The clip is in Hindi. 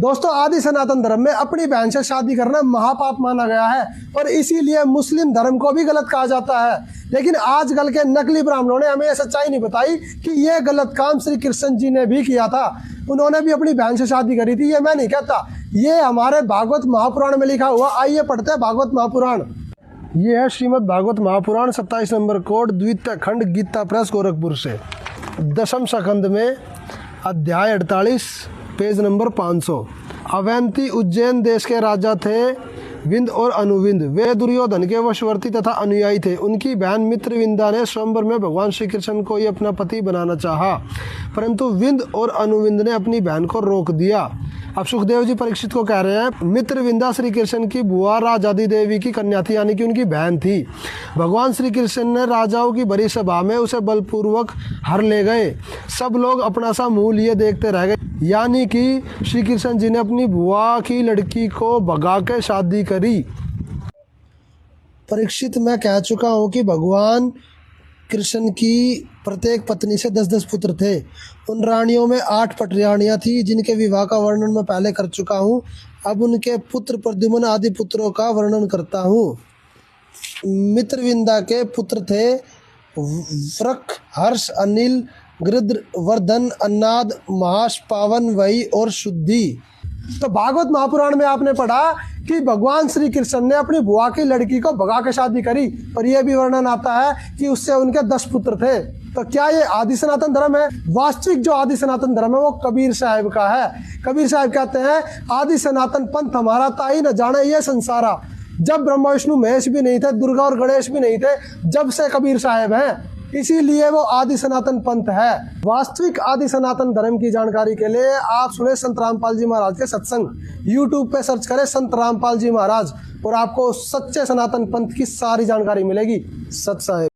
दोस्तों, आदि सनातन धर्म में अपनी बहन से शादी करना महापाप माना गया है और इसीलिए मुस्लिम धर्म को भी गलत कहा जाता है। लेकिन आजकल के नकली ब्राह्मणों ने हमें यह सच्चाई नहीं बताई कि यह गलत काम श्री कृष्ण जी ने भी किया था। उन्होंने भी अपनी बहन से शादी करी थी, ये मैं नहीं कहता, ये हमारे भागवत महापुराण में लिखा हुआ। आइए पढ़ते हैं भागवत महापुराण। ये है श्रीमद् भागवत महापुराण 27 नंबर कोड, द्वितीय खंड, गीता प्रेस, गोरखपुर से। दशम स्कंद में अध्याय 48, पेज नंबर 500। अवंती उज्जैन देश के राजा थे विंद और अनुविंद। वे दुर्योधन के वशवर्ती तथा अनुयायी थे। उनकी बहन मित्रविंदा ने स्वयंवर में भगवान श्री कृष्ण को ही अपना पति बनाना चाहा, परंतु विंद और अनुविंद ने अपनी बहन को रोक दिया। अब सुखदेव जी परीक्षित को कह रहे हैं, मित्रविंदा श्री कृष्ण की बुआ राजादी देवी की कन्या थी, यानी कि उनकी बहन थी। भगवान श्री कृष्ण ने राजाओं की बड़ी सभा में उसे बलपूर्वक हर ले गए। सब लोग अपना सा मुंह लिए देखते रह गए, यानी कि श्री कृष्ण जी ने अपनी बुआ की लड़की को भगा के शादी करी। परीक्षित, मैं कह चुका हूँ कि भगवान कृष्ण की प्रत्येक पत्नी से 10-10 पुत्र थे। उन रानियों में 8 पटरानियाँ थी जिनके विवाह का वर्णन मैं पहले कर चुका हूँ। अब उनके पुत्र प्रद्युम्न आदि पुत्रों का वर्णन करता हूँ। मित्रविंदा के पुत्र थे वृक, हर्ष, अनिल, गृध्र, वर्धन, अन्नाद, महाश, पावन, वही और शुद्धि। तो भागवत महापुराण में आपने पढ़ा कि भगवान श्री कृष्ण ने अपनी बुआ की लड़की को भगा के शादी करी, और यह भी वर्णन आता है कि उससे उनके 10 पुत्र थे। तो क्या ये आदि सनातन धर्म है? वास्तविक जो आदि सनातन धर्म है वो कबीर साहब का है। कबीर साहब कहते हैं, आदि सनातन पंथ हमारा ताई न जाने ये संसारा। जब ब्रह्मा विष्णु महेश भी नहीं थे, दुर्गा और गणेश भी नहीं थे, जब से कबीर साहब हैं, इसीलिए वो आदि सनातन पंथ है। वास्तविक आदि सनातन धर्म की जानकारी के लिए आप सुने संत रामपाल जी महाराज के सत्संग। यूट्यूब पे सर्च करें संत रामपाल जी महाराज और आपको सच्चे सनातन पंथ की सारी जानकारी मिलेगी। सत साहिब।